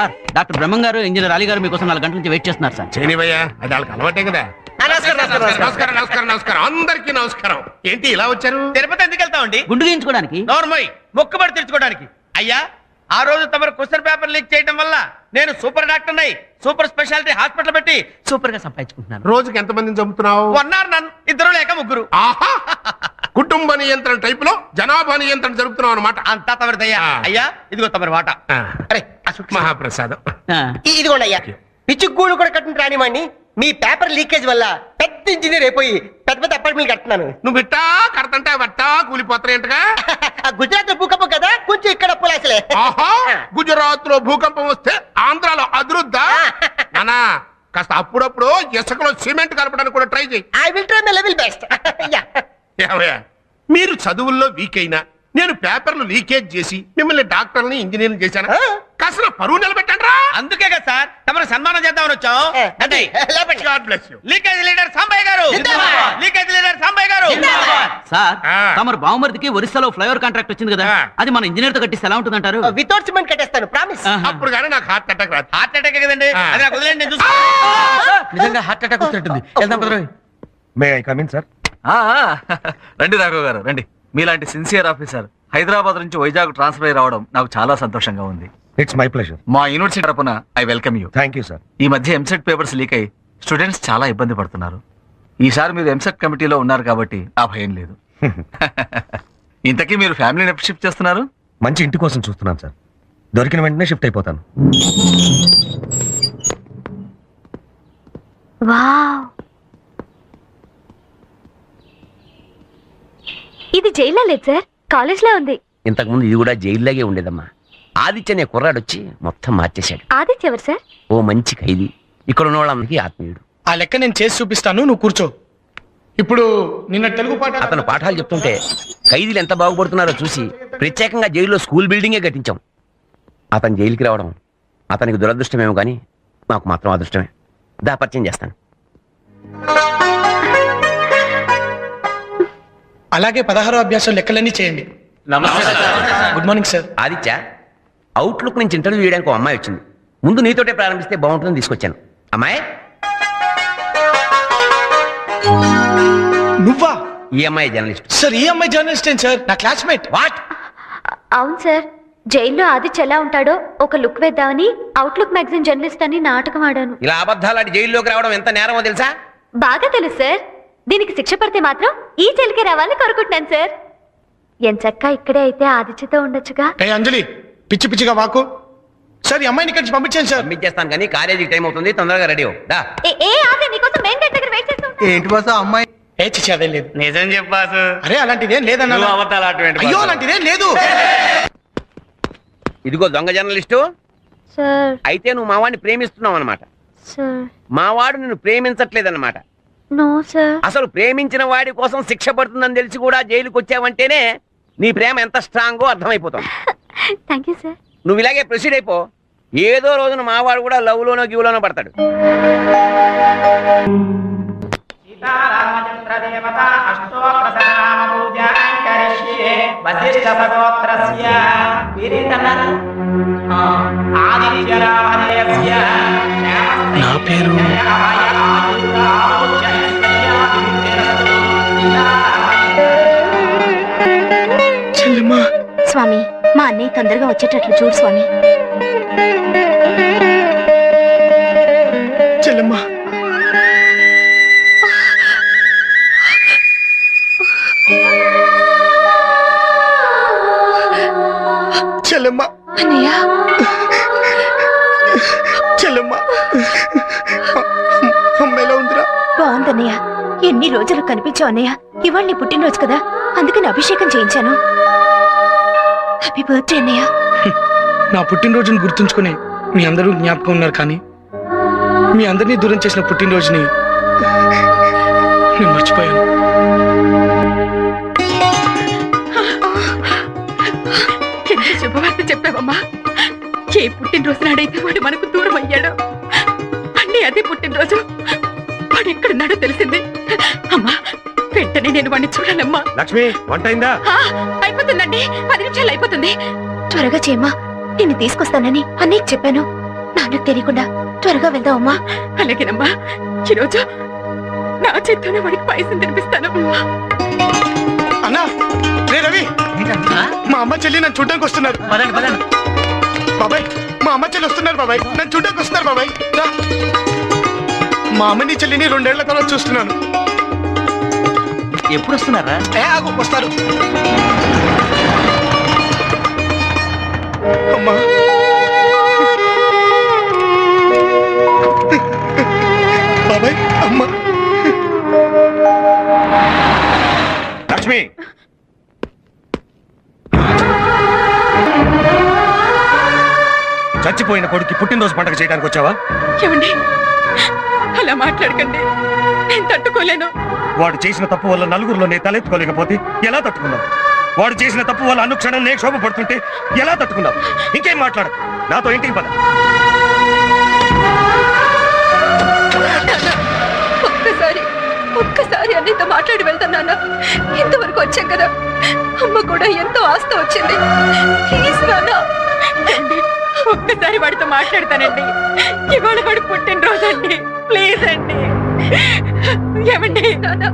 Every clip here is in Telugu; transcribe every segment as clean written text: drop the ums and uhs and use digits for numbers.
సార్ డాక్టర్ బ్రహ్మం గారు ఇంజనీర్ అలీ గారు మీకోసం 4 గంటల నుంచి వెయిట్ చేస్తున్నారు సార్. చేయనివయ్యా, అది వాళ్ళకి అలవాటే కదా. నమస్కారం నమస్కారం నమస్కారం అందరికీ నమస్కారం. ఏంటి ఇలా వచ్చారు? తిరుపతి ఎందుకు వెళ్తామండి? గుండు గీయించుకోవడానికి. నోర్మోయ్, మొక్కుబడి తెచ్చుకోవడానికి. అయ్యా, ఆ రోజు తమరు క్వశ్చన్ పేపర్ లీక్ చేయడం వల్ల నేను సూపర్ డాక్టర్ నై సూపర్ స్పెషాలిటీ హాస్పిటల్ పెట్టి సూపర్ గా సంపాదించుకుంటున్నాను. రోజుకి ఎంత మందిని చంపుతున్నావు? 1 hour నన్ను, 2 లేక 3. ఆహా, కుటుంబ నియంత్రణ టైప్ లో జనాభా నియంత్రణ జరుపుతున్నావు అనమాట. అంతా తమరిదయ్యా. అయ్యా, ఇదిగో తమరి వాట. అరే మహాప్రసాదం. ఇదిగోండి అయ్యా, పిచ్చి గూడు కూడా కట్టిన రానివ్వండి. మీ పేపర్ లీకేజ్ వల్ల పెద్ద ఇంజనీర్ అయిపోయి పెద్ద పెద్ద అపార్ట్మెంట్ కడుతున్నాను. నువ్వు బిట్టా కడతంటే బట్టా కూలిపోతాయంటగా. గుజరాత్ లో భూకంపం కదా, కొంచెం ఇక్కడ అప్పులాసలే. ఆహా, గుజరాత్ లో భూకంపం వస్తే ఆంధ్రాలో అదురుద్దా? నానా, కాస్త అప్పుడప్పుడు ఇసుకలో సిమెంట్ కలపడానికి కూడా ట్రై చేయి. I will try my level best. ఏమయ్యా, మీరు చదువుల్లో వీక్ అయినా నేను పేపర్లు లీకేజ్ చేసి మిమ్మల్ని డాక్టర్ని ఇంజనీరింగ్ చేశాను. కాస్త పరువు నిలబెట్టండి రా. అందుకే కదా సార్ తమరు సన్మానం చేద్దామని వచ్చాం. అంటే God bless you. Leakage leader Sambaiah garu, leakage leader Sambaiah గారు. సార్ తమరు బావమరిదికి ఒరిస్సాలో ఫ్లైఓవర్ కాంట్రాక్ట్ వచ్చింది కదా, అది మన ఇంజనీర్ తో కట్టిస్తే ఎలా ఉంటుందంటారు? వితౌట్ సిమెంట్ కట్టేస్తాను, ప్రామిస్. అప్పుడు కానీ నాకు హార్ట్ అటాక్ రాదు. హార్ట్ అటాక్ కదండి, అది నాకు వదిలేండి, నేను చూసుకుంటాను. నిజంగా హార్ట్ అటాక్ వస్తున్నట్టుంది. వెళ్దాం కుదరదు. May I come in sir? రండి రాఘవ్ గారు, రండి. మీలాంటి సిన్సియర్ ఆఫీసర్ హైదరాబాద్ నుంచి వైజాగ్ ట్రాన్స్ఫర్ అయ్యి రావడం నాకు చాలా సంతోషంగా ఉంది. It's my pleasure. మా యూనివర్సిటీ తరపున I welcome you. Thank you sir. ఈ మధ్య ఎంసెట్ పేపర్స్ లీక్ అయ్యి స్టూడెంట్స్ చాలా ఇబ్బంది పడుతున్నారు. ఈసారి మీరు ఎంసెట్ కమిటీలో ఉన్నారు కాబట్టి ఆ భయం లేదు. ఇంతకీ మీరు ఫ్యామిలీని ఎప్పుడు షిఫ్ట్ చేస్తున్నారు? మంచి ఇంటి కోసం చూస్తున్నాను సార్. దొరికిన వెంటనే షిఫ్ట్ అయిపోతాను. వావ్, ఇది జైల్లో లేదు సార్, కాలేజ్ లో ఉంది. ఇంతకుముందు ఇది కూడా జైల్లాగే ఉండేదమ్మా. ఆదిత్య అనే కుర్రాడొచ్చి మొత్తం మార్చేశాడు. ఆదిత్య ఎవరు సార్? ఓ మంచి ఖైదీ, ఇక్కడ ఉన్న వాళ్ళందరికీ ఆత్మీయుడు. ఆ లెక్క నేను చేసి చూపిస్తాను, నువ్వు కూర్చో. ఇప్పుడు నిన్న తెలుగు పాట అతను పాఠాలు చెప్తుంటే ఖైదీలు ఎంత బాగుపడుతున్నారో చూసి ప్రత్యేకంగా జైల్లో స్కూల్ బిల్డింగే కట్టించాం. అతను జైలుకి రావడం అతనికి దురదృష్టమేమో కానీ మాకు మాత్రం అదృష్టమే. దా పరిచయం చేస్తాను. అలాగే 16వ అభ్యాసం లెక్కలన్నీ చేయండి. Good morning sir. Aditya, outlook నుంచి ఇంటర్వ్యూ చేయడానికి ఒక అమ్మాయి వచ్చింది. ముందు నీతోటే ప్రారంభిస్తే బాగుంటుందని తీసుకొచ్చాను. అమ్మాయి, నువ్వా? ఈ అమ్మాయి జర్నలిస్ట్ సార్. ఈ అమ్మాయి జర్నలిస్ట్ ఏం సార్? నా క్లాస్మేట్. వాట్? అవును సార్, జైల్లో ఆదిత్య ఎలా ఉంటాడో ఒక లుక్ వేద్దామని అవుట్లుక్ మ్యాగజైన్ జర్నలిస్ట్ అని నాటకం ఆడాను. ఇలా అబద్ధాలాడి జైల్లోకి రావడం ఎంత నేరమో తెలుసా? బాగా తెలుసు సార్. దీనికి శిక్ష పడితే మాత్రం ఈ జైలుకే రావాలని కోరుకుంటున్నాను సార్. ఎంచక్కా ఇక్కడే అయితే ఆదిత్యతో ఉండొచ్చుగా. ఏ అంజలి, పిచ్చి పిచ్చిగా వాకు. సార్, ఈ అమ్మాయిని ఇక్కడి నుంచి పంపించాను సార్. పంపించేస్తాను కానీ కాలేజీకి టైం అవుతుంది, తొందరగా రెడీ అవ్వు. దా. ఏ ఆది, నీకోసం మెయిన్ గేట్ దగ్గర వెయిట్ చేస్తూ ఉంటాను. ఏంటి బాస్ అమ్మాయి? ఏ చిచ్చి, అదేం లేదు. నిజం చెప్పాసు. అరే అలాంటిదేం లేదన్నా. అయ్యో అలాంటిదేం లేదు. ఇదిగో దొంగ జర్నలిస్టు. సార్. అయితే నువ్వు మా వాడిని ప్రేమిస్తున్నావు అనమాట. సార్. మా వాడు నిన్ను ప్రేమించట్లేదన్నమాట. No sir. అసలు ప్రేమించిన వాడి కోసం శిక్ష పడుతుందని తెలిసి కూడా జైలుకి వచ్చావంటేనే నీ ప్రేమ ఎంత స్ట్రాంగో అర్థమైపోతుంది. Thank you sir. నువ్వు ఇలాగే ప్రొసీడ్ అయిపో. ఏదో రోజున మావాడు కూడా లవ్ లోనో గివ్లోనో పడతాడు. నా పేరు చెల్లెమ్మా. స్వామి, మా అన్నయ్య తొందరగా వచ్చేటట్లు చూడు స్వామి. చెల్లెమ్మా. చెల్లెమ్మా. అన్నయ్య. చెల్లెమ్మా. అమ్మ ఎలా ఉందిరా? బాగుందన్నయ్య. ఎన్ని రోజులు కనిపించావు అన్నయ్య. ఇవాళ నీ పుట్టినరోజు కదా, అందుకని అభిషేకం చేయించాను. హ్యాపీ బర్త్డే అన్నయ్య. నా పుట్టినరోజుని గుర్తుంచుకుని మీ అందరూ జ్ఞాపకం ఉన్నారు, కానీ మీ అందరినీ దూరం చేసిన పుట్టినరోజుని నేను మర్చిపోయాను. ఎంత శుభవార్త చెప్పావమ్మా. ఏ పుట్టినరోజు నాడైతే వాడు మనకు దూరం అయ్యాడో, అన్నీ అదే పుట్టినరోజు. వాడు ఎక్కడున్నాడో తెలిసింది. అమ్మా, వెంటనే నేను వాడిని చూడాలమ్మా. లక్ష్మి, వంట అయిందా? అయిపోతుందండి, 10 నిమిషాలు అయిపోతుంది. త్వరగా చేయమ్మా. నిన్ను తీసుకొస్తానని అన్నయ్యకి చెప్పాను. నాన్నకు తెలియకుండా త్వరగా వెళ్దాం అమ్మా. అలాగేనమ్మా, ఈరోజు నా చేత్తోనే వాడికి పాయసం తినిపిస్తాను. అన్నా రే రవి, మా అమ్మ చెల్లి నన్ను చూడడానికి వస్తున్నారు. బాబాయ్, మా అమ్మ చెల్లి వస్తున్నారు బాబాయ్, నన్ను చూడడానికి వస్తున్నారు బాబాయ్. రా. మా అమ్మని చెల్లిని 2 ఏళ్ల తర్వాత చూస్తున్నాను. ఎప్పుడు వస్తున్నారా? వస్తారు. అమ్మా, బాబాయ్, అమ్మ. లక్ష్మి, చచ్చిపోయిన కొడుకు పుట్టినరోజు పండుగ చేయడానికి వచ్చావా? ఏమండి అలా మాట్లాడకండి, నేను తట్టుకోలేను. వాడు చేసిన తప్పు వల్ల నలుగురిలో నేను తలెత్తుకోలేకపోతే ఎలా తట్టుకున్నావు? వాడు చేసిన తప్పు వల్ల అనుక్షణం నేను శోభ పడుతుంటే ఎలా తట్టుకున్నావు? ఇంకేం మాట్లాడు, నాతో ఇంటికి పద. ఒక్కసారి అన్నితో మాట్లాడి వెళ్తున్నాను. ఇంతవరకు వచ్చాం కదా, అమ్మ కూడా ఎంతో ఆస్త వచ్చింది. ప్లీజ్ నాన్న, ఒక్కసారి వాడితో మాట్లాడతానండి. ఇవాళ వాడు పుట్టినరోజు అండి, ప్లీజ్ అండి. ఏమండి నాన్న,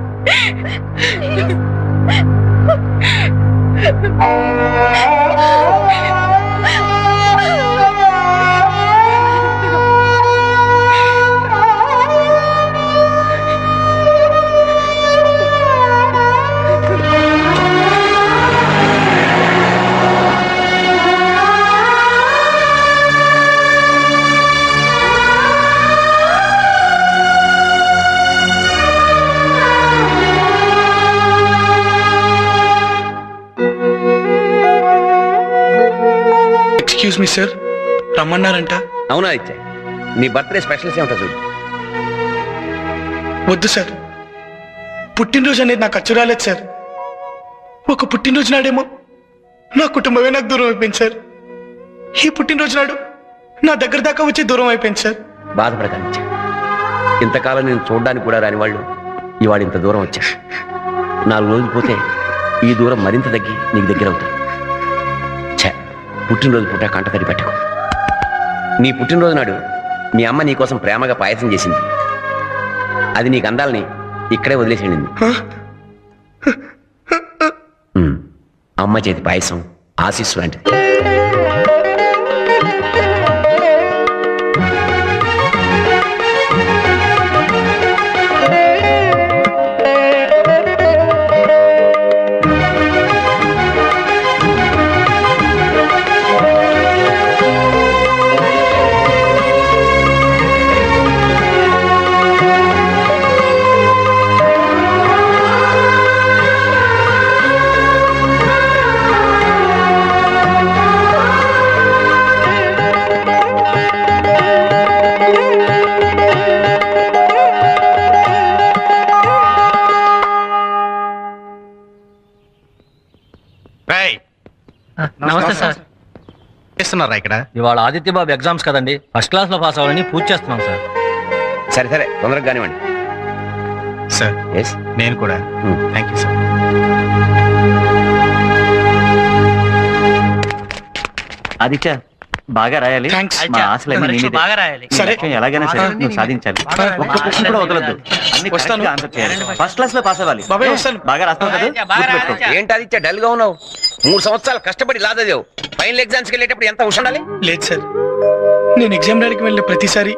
ఎక్స్క్యూజ్ మీ సార్, రమ్మన్నారంట. అవునా ఇచ్చే, నీ బర్త్డే స్పెషల్స్ ఏమిటో చూడు. వద్దు సార్, పుట్టినరోజు అనేది నాకు అచ్చు రాలేదు సార్. ఒక పుట్టినరోజు నాడేమో నా కుటుంబమే నాకు దూరం అయిపోయింది సార్. ఈ పుట్టినరోజు నాడు నా దగ్గర దాకా వచ్చి దూరం అయిపోయింది సార్. బాధపడకండి, ఇంతకాలం నేను చూడడానికి కూడా రాని వాళ్ళు ఇవాడు ఇంత దూరం వచ్చారు. 4 రోజులు పోతే ఈ దూరం మరింత తగ్గి నీకు దగ్గర అవుతుంది. ఛే, పుట్టినరోజు పూట కంట తడి పెట్టకు. నీ పుట్టినరోజు నాడు మీ అమ్మ నీకోసం ప్రేమగా పాయసం చేసింది. అది నీకు అందాలని ఇక్కడే వదిలేసేయండి. అమ్మ చేతి పాయసం ఆశీస్సు లాంటిది. నమస్తే సార్. చేస్తున్నారా ఇక్కడ? ఇవాళ ఆదిత్య బాబు ఎగ్జామ్స్ కదండి, ఫస్ట్ క్లాస్ లో పాస్ అవ్వాలని పూజ చేస్తున్నాం సార్. సరే సరే, తొందరగా కానివ్వండి. సార్ ఎస్, నేను కూడా. Thank you sir. ఆదిత్య బాగా రాయాలి. Thanks. మా ఆశలన్నీ నీ మీదే. బాగా రాయాలి. నీ సరే. లక్ష్యం ఎలాగైనా సరే నువ్వు సాధించాలి. ఒక్క క్వశ్చన్ కూడా వదలొద్దు. అన్ని వస్తాను. correct గా ఆన్సర్ చేయాలి. ఫస్ట్ క్లాస్ లో పాస్ అవ్వాలి. బాబాయ్, వస్తాను. బాగా రాస్తావు కదా, గుర్తుపెట్టుకో. ఏంటి ఆదిత్య డల్ గా ఉన్నావు? 3 సంవత్సరాలు కష్టపడి లాదదేవు ఫైనల్ ఎగ్జామ్స్కి వెళ్ళేటప్పుడు ఎంత ఉండాలి? లేదు సార్, నేను ఎగ్జామ్ రాయడానికి వెళ్ళిన ప్రతిసారి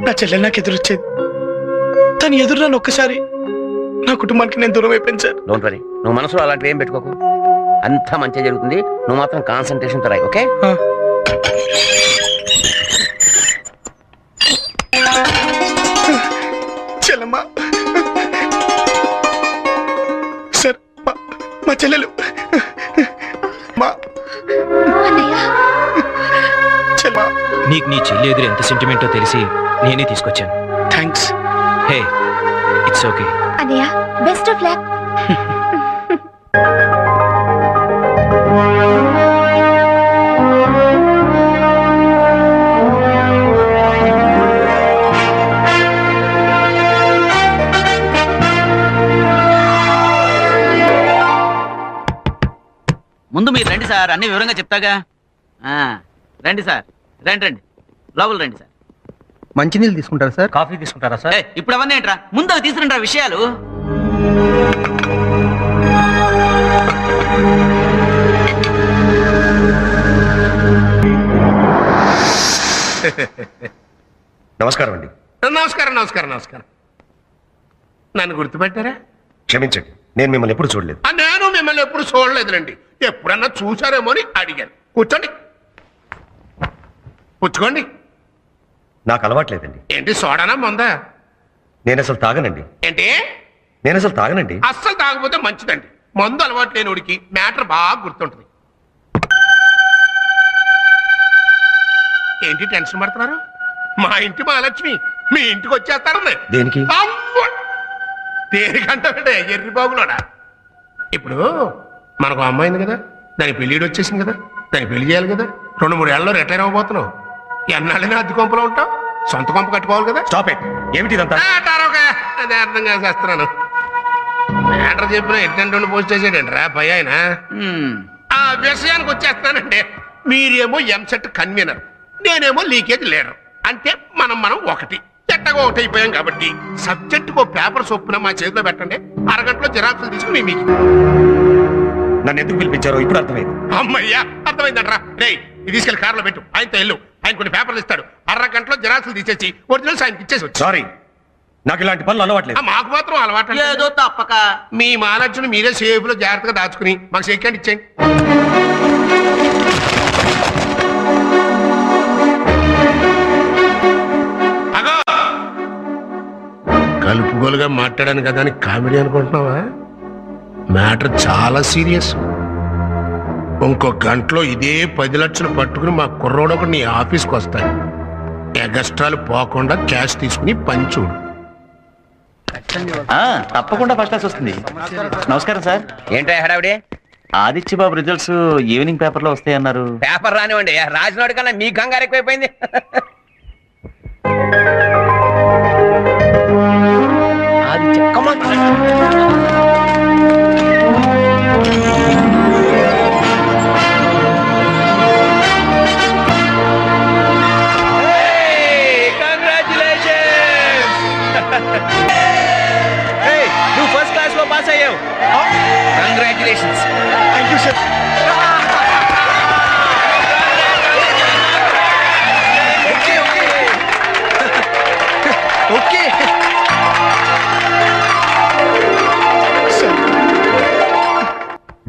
నా చెల్లెలు నాకు ఎదురొచ్చేది. తను ఎదురు రాను ఒక్కసారి నా కుటుంబానికి నేను దూరం అయిపోయాను సార్. డోంట్ వరీ, నువ్వు మనసులో అలాంటివి ఏం పెట్టుకోకు. అంతా మంచిగా జరుగుతుంది. నువ్వు మాత్రం కాన్సన్ట్రేషన్ తో రాయి, ఓకే? ఆ. చెల్లమ్మా సార్, మా చెల్లెలు మా చెల్లె. నీకు నీ చెల్లి ఎదురు ఎంత సెంటిమెంటో తెలిసి నేనే తీసుకొచ్చాను. థ్యాంక్స్. Hey, it's okay. అన్నయ్య, బెస్ట్ ఆఫ్ లక్. ముందు మీరు రండి సార్, అన్ని వివరంగా చెప్తాగా. రండి సార్, రండి రండి. లోపల రండి సార్. మంచినీళ్ళు తీసుకుంటారా సార్? కాఫీ తీసుకుంటారా సార్? ఏయ్, ఇప్పుడు అవన్నీ ఏంట్రా, ముందు అవి తీసుకురండి విషయాలు. నమస్కారం అండి. నమస్కారం నమస్కారం నమస్కారం. నన్ను గుర్తుపెట్టారా? క్షమించండి, నేను మిమ్మల్ని ఎప్పుడు చూడలేదు. నేను మిమ్మల్ని ఎప్పుడు చూడలేదులేండి. ఎప్పుడన్నా చూసారేమో అని అడిగాను. కూర్చోండి, పుచ్చుకోండి. నాకు అలవాట్లేదండి. ఏంటి సోడానా మందా? నేను అసలు తాగనండి. ఏంటి? నేను అసలు తాగనండి. అస్సలు తాగకపోతే మంచిదండి. మందు అలవాటు లేని ఉడికి మ్యాటర్ బాగా గుర్తుంటుంది. ఏంటి టెన్షన్ పడుతున్నారు? మా ఇంటి మహాలక్ష్మి మీ ఇంటికి వచ్చేస్తారండి. దేనికి? అమ్మో! దేనికంటే ఎర్రి బాబులోడా. ఇప్పుడు మనకు అమ్మాయింది కదా, దాని పెళ్ళిడు వచ్చేసింది కదా, దాన్ని పెళ్లి చేయాలి కదా. 2-3 ఏళ్ళలో రిటైర్ అవ్వబోతున్నావు. ఎన్నాళ్ళైనా అద్దె కొంపలో ఉంటావు, సొంత కొంప కట్టుకోవాలి కదా. Stop it. ఏమిటి ఇదంతా? అదే అర్థం కాదు చేస్తున్నాను. మ్యాటర్ చెప్పిన ఎట్టండి పోస్ట్ చేసాడండి రా పై ఆయన. ఆ విషయానికి వచ్చేస్తానండి. మీరేమో ఎంసెట్ కన్వీనర్, నేనేమో లీకేజ్ లీడర్. అంటే మనం ఒకటి, చెట్టగా ఒకటి అయిపోయాం కాబట్టి సబ్జెక్టుకు పేపర్ చొప్పున మా చేతిలో పెట్టండి. అరగంటలో జిరాక్సులు తీసుకుని మీకు. నన్ను ఎందుకు పిలిపించారో ఇప్పుడు అర్థమైంది. అమ్మయ్యా, అర్థమైందంట్రా. రే ఇది తీసుకెళ్లి కార్లో పెట్టు, ఆయనతో వెళ్ళు. ఆయన కొన్ని పేపర్లు ఇస్తాడు. అరగంటలో జిరాక్సులు తీసేసి ఒరిజినల్స్ ఆయనకి ఇచ్చేసి వచ్చి. సారీ, నాకు ఇలాంటి పనులు అలవాట్లేదు. మాకు మాత్రం అలవాటు. ఏదో తప్పక మీ మహాలక్ష్మిని మీరే సేఫ్ లో జాగ్రత్తగా దాచుకుని మాకు సెకండ్ ఇచ్చేయండి. అగో కలుపుగోలుగా మాట్లాడాను కదా అని కామెడీ అనుకుంటున్నావా? మ్యాటర్ చాలా సీరియస్. ఇంకో గంటలో ఇదే 10 లక్షలు పట్టుకుని మా కుర్రోడు ఒకటి నీ ఆఫీస్కి వస్తాడు. ఎగస్ట్రాలు పోకుండా క్యాష్ తీసుకుని పంచుడు. తప్పకుండా ఫస్ట్ క్లాస్ వస్తుంది. నమస్కారం సార్. ఏంటో హడావిడే? ఆదిత్య బాబు రిజల్ట్స్ ఈవినింగ్ పేపర్ లో వస్తాయన్నారు. పేపర్ రానివ్వండి, రాసినోడి కన్నా మీ కంగారు ఎక్కువైపోయింది. నువ్వు ఫస్ట్ క్లాస్ లో పాస్ అయ్యావు. Congratulations. Thank you sir. Okay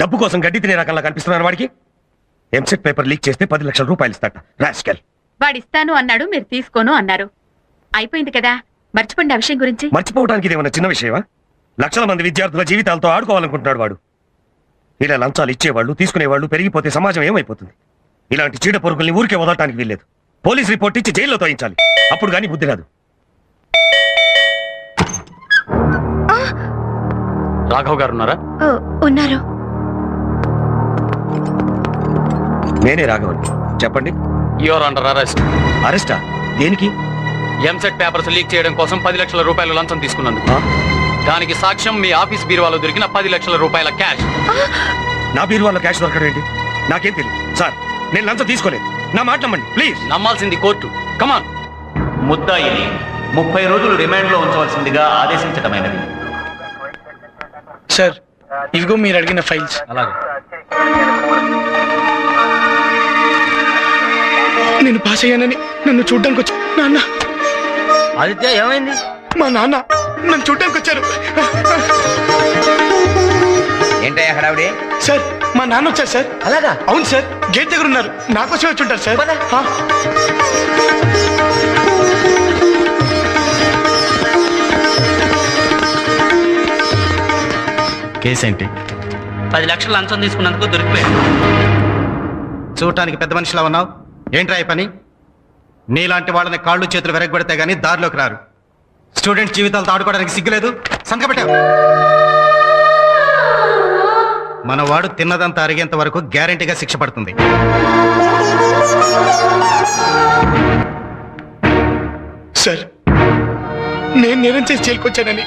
డబ్బు కోసం గడ్డి తినే రకంలా కనిపిస్తున్నాను వాడికి. ఎంసెట్ పేపర్ లీక్ చేస్తే 10 లక్షల రూపాయలు ఇస్తాట. రాస్కెల్. వాడిస్తాను అన్నాడు, మీరు తీసుకోను అన్నారు. అయిపోయింది కదా, మర్చిపోండి ఆ విషయం గురించి. మర్చిపోవడానికి ఇదేమన్నా చిన్న విషయమా? లక్షల మంది విద్యార్థుల జీవితాలతో ఆడుకోవాలనుకుంటున్నాడు వాడు. ఇలా లంచాలు ఇచ్చేవాళ్ళు తీసుకునేవాళ్ళు పెరిగిపోతే సమాజం ఏమైపోతుంది? ఇలాంటి చీడ పొరుగుల్ని ఊరికే వదలటానికి వీల్లేదు. పోలీస్ రిపోర్ట్ ఇచ్చి జైల్లో తోయించాలి. అప్పుడు గానీ బుద్ధి రాదు. రాఘవ్ గారు ఉన్నారా? ఓ, ఉన్నారు. నేనే రాఘవన్. చెప్పండి. Your under arrest. అరెస్టా? దేనికి? ఎంసెట్ పేపర్స్ లీక్ చేయడం కోసం 10 లక్షల రూపాయలు లంచం తీసుకున్నందుకు. దానికి సాక్ష్యం మీ ఆఫీస్ బీరువాలో దొరికిన 10 లక్షల రూపాయల క్యాష్. నా బీరువాలో క్యాష్ దొరకడం ఏంటి? నాకేం తెలియదు సార్. నేను లంచం తీసుకోలేదు. నా మాట నమ్మండి ప్లీజ్. నమ్మాల్సింది కోర్టు. కమాన్. ముద్దాయిని 30 రోజులు రిమాండ్ లో ఉంచవలసిందిగా ఆదేశించడమైనది. సార్ ఇదిగో మీరు అడిగిన ఫైల్స్. అలాగే. నేను పాస్ అయ్యానని నన్ను చూడ్డానికి వచ్చి నాన్న. ఆదిత్య ఏమైంది? మా నాన్న నన్ను చూడ్డానికి వచ్చారు. ఏంటయ్యా హడావిడే? సార్ మా నాన్న వచ్చారు సార్. అలాగా? అవును సార్, గేట్ దగ్గర ఉన్నారు. నాకోసమే వచ్చి ఉంటారు సార్. ఆ. కేసు ఏంటి? 10 లక్షలు లంచం తీసుకున్నందుకు దొరికిపోయాడు. చూడటానికి పెద్ద మనిషిలా ఉన్నావు. ఏంట్రా ఈ పని? నీలాంటి వాళ్ళని కాళ్ళు చేతులు వెరగబెడితే గానీ దారిలోకి రారు. స్టూడెంట్స్ జీవితాలతో ఆడుకోవడానికి సిగ్గులేదు. సంతకపెట్టావు. మన వాడు తిన్నదంతా అరిగేంత వరకు గ్యారెంటీగా శిక్ష పడుతుంది. సార్ నేను నేరం చేసి జైలుకొచ్చానని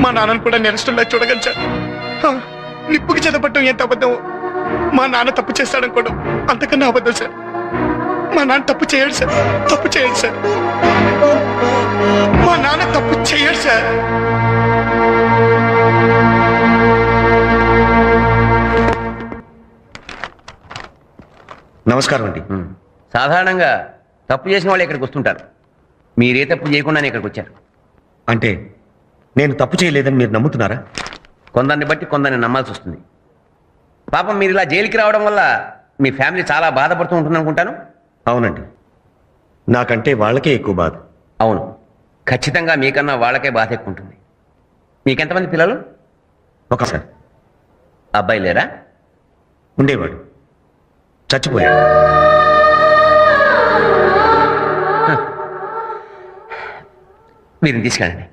మా నాన్నను కూడా నేరస్తుల్లా చూడగలిచాను. నిప్పుకి చెదపట్టడం ఎంత అబద్ధం, మా నాన్న తప్పు చేస్తాడనుకోవడం అంతకన్నా అబద్ధం సార్. మా నాన్న తప్పు చేయడు సార్, తప్పు చేయడు సార్. మా నాన్న తప్పు చేయడు సార్. నమస్కారం అండి. సాధారణంగా తప్పు చేసిన వాళ్ళు ఇక్కడికి వస్తుంటారు. మీరే తప్పు చేయకుండానే ఇక్కడికి వచ్చారు. అంటే నేను తప్పు చేయలేదని మీరు నమ్ముతున్నారా? కొందరిని బట్టి కొందరిని నమ్మాల్సి వస్తుంది. పాపం మీరు ఇలా జైలుకి రావడం వల్ల మీ ఫ్యామిలీ చాలా బాధపడుతూ ఉంటుంది అనుకుంటాను. అవునండి, నాకంటే వాళ్ళకే ఎక్కువ బాధ. అవును, ఖచ్చితంగా మీకన్నా వాళ్ళకే బాధ ఎక్కువ ఉంటుంది. మీకెంతమంది పిల్లలు? ఒకసారి అబ్బాయి లేరా? ఉండేవాడు, చచ్చిపోయాడు. వీరిని తీసుకెళ్ళండి.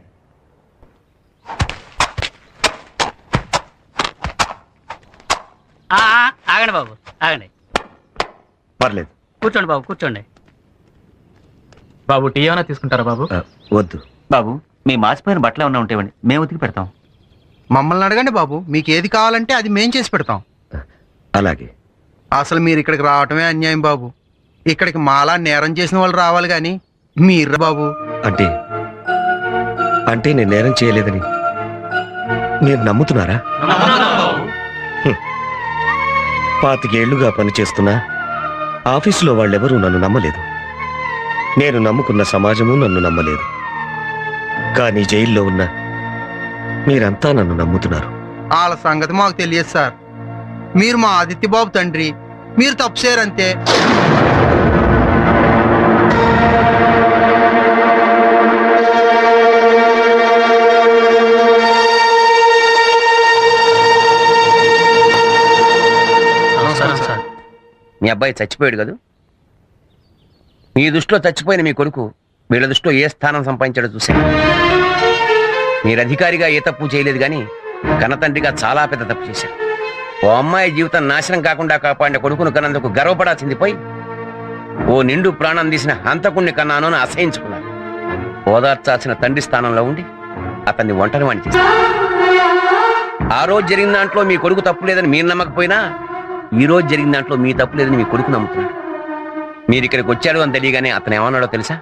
ఆగండి బాబు, ఆగండి. పర్లేదు, కూర్చోండి బాబు, కూర్చోండి. బాబు టీ ఏమైనా తీసుకుంటారా బాబు? వద్దు. బాబు మీ మాసిపోయిన బట్టలు ఏమన్నా ఉంటేవండి, మేము ఉతికి పెడతాం. మమ్మల్ని అడగండి బాబు, మీకు ఏది కావాలంటే అది మేం చేసి పెడతాం. అలాగే. అసలు మీరు ఇక్కడికి రావటమే అన్యాయం బాబు. ఇక్కడికి మాలా నేరం చేసిన వాళ్ళు రావాలి కానీ మీరు బాబు. అంటే అంటే నేను నేరం చేయలేదని మీరు నమ్ముతున్నారా? 25 ఏళ్లుగా పనిచేస్తున్నా ఆఫీసులో వాళ్ళెవరూ నన్ను నమ్మలేదు. నేను నమ్ముకున్న సమాజము నన్ను నమ్మలేదు. కానీ జైల్లో ఉన్న మీరంతా నన్ను నమ్ముతున్నారు. వాళ్ళ సంగతి మాకు తెలియదు సార్. మీరు మా ఆదిత్య బాబు తండ్రి, మీరు తప్పు చేయరంతే. మీ అబ్బాయి చచ్చిపోయాడు కదా. మీ దృష్టిలో చచ్చిపోయిన మీ కొడుకు వీళ్ళ దృష్టిలో ఏ స్థానం సంపాదించాడో చూశాను. మీరు అధికారిగా ఏ తప్పు చేయలేదు కానీ కన్నతండ్రిగా చాలా పెద్ద తప్పు చేశారు. ఓ అమ్మాయి జీవితం నాశనం కాకుండా కాపాడిన కొడుకును కన్నందుకు గర్వపడాల్సింది పోయి ఓ నిండు ప్రాణం తీసిన హంతకుణ్ణి కన్నాను అని అసహించుకున్నారు. ఓదార్చాల్సిన తండ్రి స్థానంలో ఉండి అతన్ని ఒంటరి వాణ్ణి చేశారు. ఆ రోజు జరిగిన దాంట్లో మీ కొడుకు తప్పు లేదని మీరు నమ్మకపోయినా ఈ రోజు జరిగిన దాంట్లో మీ తప్పు లేదని మీ కొడుకు నమ్ముతున్నాడు. మీరు ఇక్కడికి వచ్చాడు అని తెలియగానే అతను ఏమన్నాడో తెలుసా?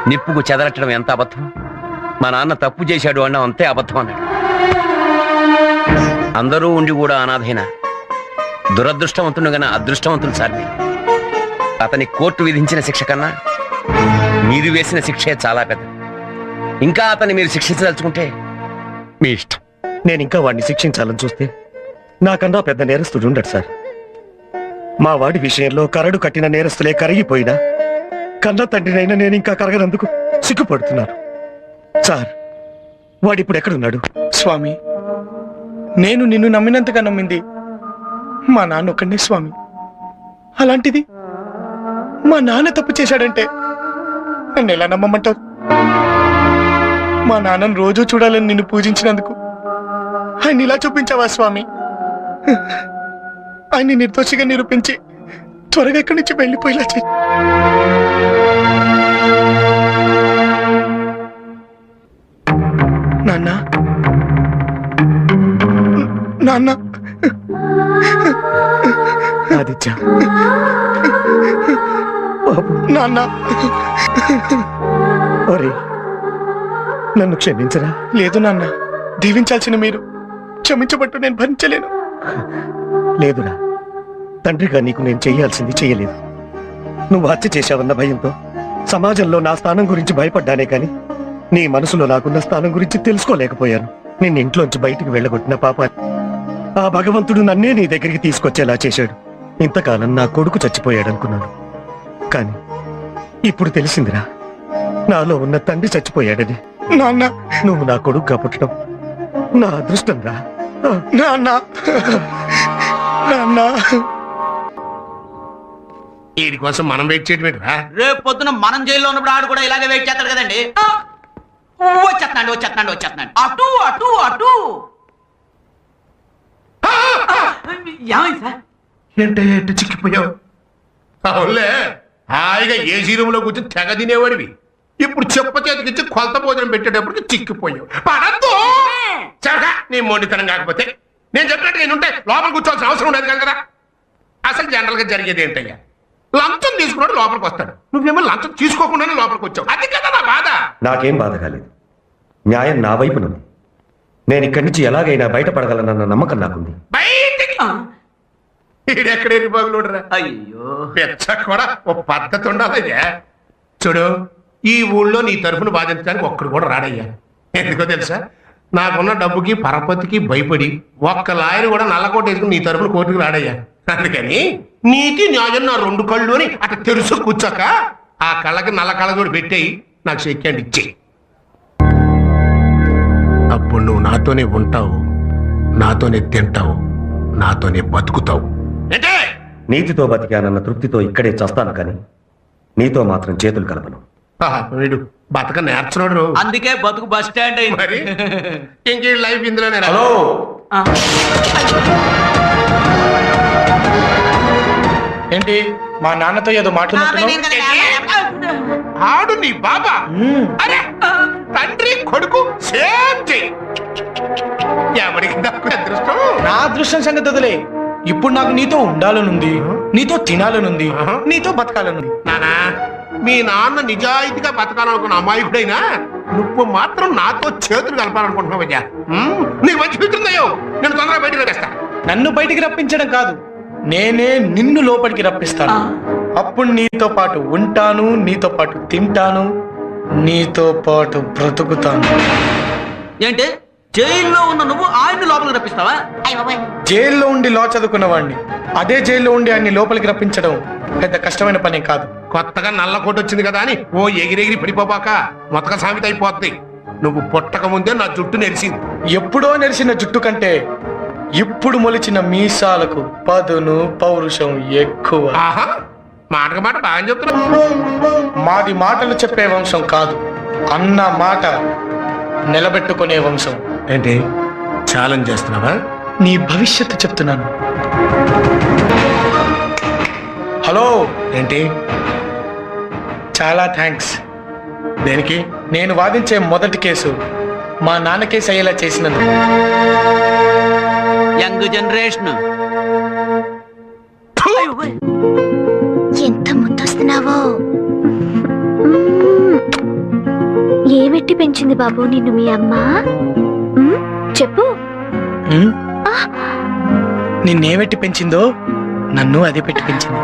నిప్పుకు చెదరట్టడం ఎంత అబద్ధం, మా నాన్న తప్పు చేశాడు అన్న అంతే అబద్ధం అన్నాడు. అందరూ ఉండి కూడా అనాథైన దురదృష్టవంతుడు గన అదృష్టవంతుడు సార్ మీరు. అతని కోర్టు విధించిన శిక్ష కన్నా మీరు వేసిన శిక్షే చాలా పెద్ద. ఇంకా అతన్ని మీరు శిక్షించదలుచుకుంటే మీ ఇష్టం. నేను ఇంకా వాడిని శిక్షించాలని చూస్తే నాకన్నా పెద్ద నేరస్తుడు ఉండడు సార్. మా వాడి విషయంలో కరడు కట్టిన నేరస్తులే కరిగిపోయినా కన్న తండ్రినైనా నేను ఇంకా కరగనందుకు సిగ్గుపడుతున్నాను సార్. వాడిప్పుడు ఎక్కడున్నాడు? స్వామి, నేను నిన్ను నమ్మినంతగా నమ్మింది మా నాన్న ఒక్కడే స్వామి. అలాంటిది మా నాన్న తప్పు చేశాడంటే నన్ను ఎలా నమ్మమంటావు? మా నాన్నను రోజూ చూడాలని నిన్ను పూజించినందుకు ఆయన ఇలా చూపించావా స్వామి? ఆయన్ని నిర్దోషిగా నిరూపించి త్వరగా ఇక్కడి నుంచి వెళ్ళిపోయేలా చెయ్యి. నాన్న, నాన్న, ఆదిత్య బాబు, నాన్న, ఒరే నన్ను క్షమించరా. లేదు నాన్న, దీవించాల్సిన మీరు క్షమించబట్టు నేను భరించలేను. లేదురా, తండ్రిగా నీకు నేను చెయ్యాల్సింది చెయ్యలేదు. నువ్వు హత్య చేశావన్న భయంతో సమాజంలో నా స్థానం గురించి భయపడ్డానే కానీ నీ మనసులో నాకున్న స్థానం గురించి తెలుసుకోలేకపోయాను. నిన్ను ఇంట్లోంచి బయటికి వెళ్ళగొట్టిన పాపాన్ని ఆ భగవంతుడు నన్నే నీ దగ్గరికి తీసుకొచ్చేలా చేశాడు. ఇంతకాలం నా కొడుకు చచ్చిపోయాడనుకున్నాను, కానీ ఇప్పుడు తెలిసిందిరా నాలో ఉన్న తండ్రి చచ్చిపోయాడని. నాన్న, నువ్వు నా కొడుకుగా పుట్టడం నా అదృష్టం రా. నాన్న, నాన్న. వీడి కోసం మనం వెయిట్ చేయడం ఏంట్రా? రేపు పొద్దున మనం జైల్లో ఉన్నప్పుడు ఆడు కూడా ఇలాగే వెయిట్ చేస్తాడు కదండి. వచ్చేస్తున్నాడు, వచ్చేస్తున్నాడు, వచ్చేస్తున్నాడు. అటు అటు అటు. ఏమైంది సార్? ఏంటంటే చిక్కిపోయావు? అవునులే, హాయిగా ఏసీ రూమ్ లో కూర్చొని తెగ తినేవాడివి. ఇప్పుడు చెప్ప చేతికిచ్చి కొలత భోజనం పెట్టేటప్పటికి చిక్కిపోయావు. పడద్దు చరగా నీ మొండితనం. కాకపోతే నేను చెప్పినట్టు నేను ఉంటే లోపల కూర్చోవాల్సిన అవసరం ఉండేది కదా. అసలు జనరల్ గా జరిగేది ఏంటయ్యా, లంచం తీసుకున్నాడు లోపలికి వస్తాడు, నువ్వేమో లంచం తీసుకోకుండానే లోపలికి వచ్చావు. అది కదా నా బాధ. నాకేం బాధ కాలేదు. న్యాయం నా వైపునుంది. నేను ఇక్కడి నుంచి ఎలాగైనా బయటపడగలనన్న నమ్మకం నాకుంది. బయటికి ఈడెక్కడే బాగులోడరా. అయ్యో పెచ్చ కూడా ఓ పద్ధతి ఉండాలయ్యా. చూడు, ఈ ఊళ్ళో నీ తరఫున బాధించడానికి ఒక్కడు కూడా రాడయ్యా. ఎందుకో తెలుసా, నాకున్న డబ్బుకి పరపతికి భయపడి ఒక్క లాయర్ కూడా నల్లకోట వేసుకుని నీ తరఫున కోర్టుకు రాడయ్యా. అందుకని నీతి న్యాయం నా రెండు కళ్ళు అని అట్లా తెరుసు కూర్చోక ఆ కళ్ళకి నల్ల కళ్ళ కూడా పెట్టేయి, నాకు చెక్కండి ఇచ్చేయి. అప్పుడు నువ్వు నాతోనే ఉంటావు, నాతోనే తింటావు, నాతోనే బతుకుతావు. ఏంటే నీతితో బతికానన్న తృప్తితో ఇక్కడే చస్తాను కానీ నీతో మాత్రం చేతులు కలపను. వీడు బతక నేర్చున్నాడు. అందుకే బతుకు బస్ స్టాండ్ అయింది. మరి ఇంకే లైఫ్ ఇందులోనే రా. హలో ఆ. ఏంటి మా నాన్నతో ఏదో మాట్లాడుతున్నావు? ఆడు నీ బాబా? అరే తండ్రి కొడుకు సేమ్ చెయ్యి. ఎవరికి దక్కు అదృష్టం? నా అదృష్టం సంగతి వదిలే. ఇప్పుడు నాకు నీతో ఉండాలనుంది, నీతో తినాలనుంది, నీతో బతకాలనుంది. నానా, మీ నాన్న నిజాయితీగా బతకాలనుకున్న అమాయకుడైనా నువ్వు మాత్రం నాతో చేతులు కలపాలనుకుంటున్నావు. అయ్యా నీకు మంచి మిత్రుందయ్యో, నేను తొందరగా బయటకు తెస్తా. నన్ను బయటికి రప్పించడం కాదు, నేనే నిన్ను లోపలికి రప్పిస్తాను. అప్పుడు నీతో పాటు ఉంటాను, నీతో పాటు తింటాను, నీతో పాటు బ్రతుకుతాను. ఏంటి జైల్లో ఉన్న నువ్వు ఆయన లోపలికి రప్పిస్తావా? జైల్లో ఉండి లా చదువుకున్న వాడిని అదే జైల్లో ఉండి ఆయన్ని లోపలికి రప్పించడం పెద్ద కష్టమైన పని కాదు. కొత్తగా నల్ల కోట వచ్చింది కదా అని ఓ ఎగిరెగిరి పడిపోబాక మొత్తక సామెత అయిపోద్ది. నువ్వు పుట్టక ముందే నా జుట్టు నెరిసింది. ఎప్పుడో నెరిసిన జుట్టు కంటే ఇప్పుడు మొలిచిన మీసాలకు పదును పౌరుషం ఎక్కువ. ఆహా, మాటకు మాట బాగా చెప్తున్నా. మాది మాటలు చెప్పే వంశం కాదు, అన్న మాట నిలబెట్టుకునే వంశం. ఏంటి ఛాలెంజ్ చేస్తున్నావా? నీ భవిష్యత్తు చెప్తున్నాను. హలో, ఏంటి? చాలా థ్యాంక్స్. దేనికి? నేను వాదించే మొదటి కేసు మా నాన్న కేసు అయ్యేలా చేసినందుకు. Young generation. ఎంత ముద్దొస్తున్నావో. ఏమెట్టి పెంచింది బాబు నిన్ను మీ అమ్మ? చెప్పు. నిన్నేమెట్టి పెంచిందో నన్ను అదే పెట్టి పెంచింది.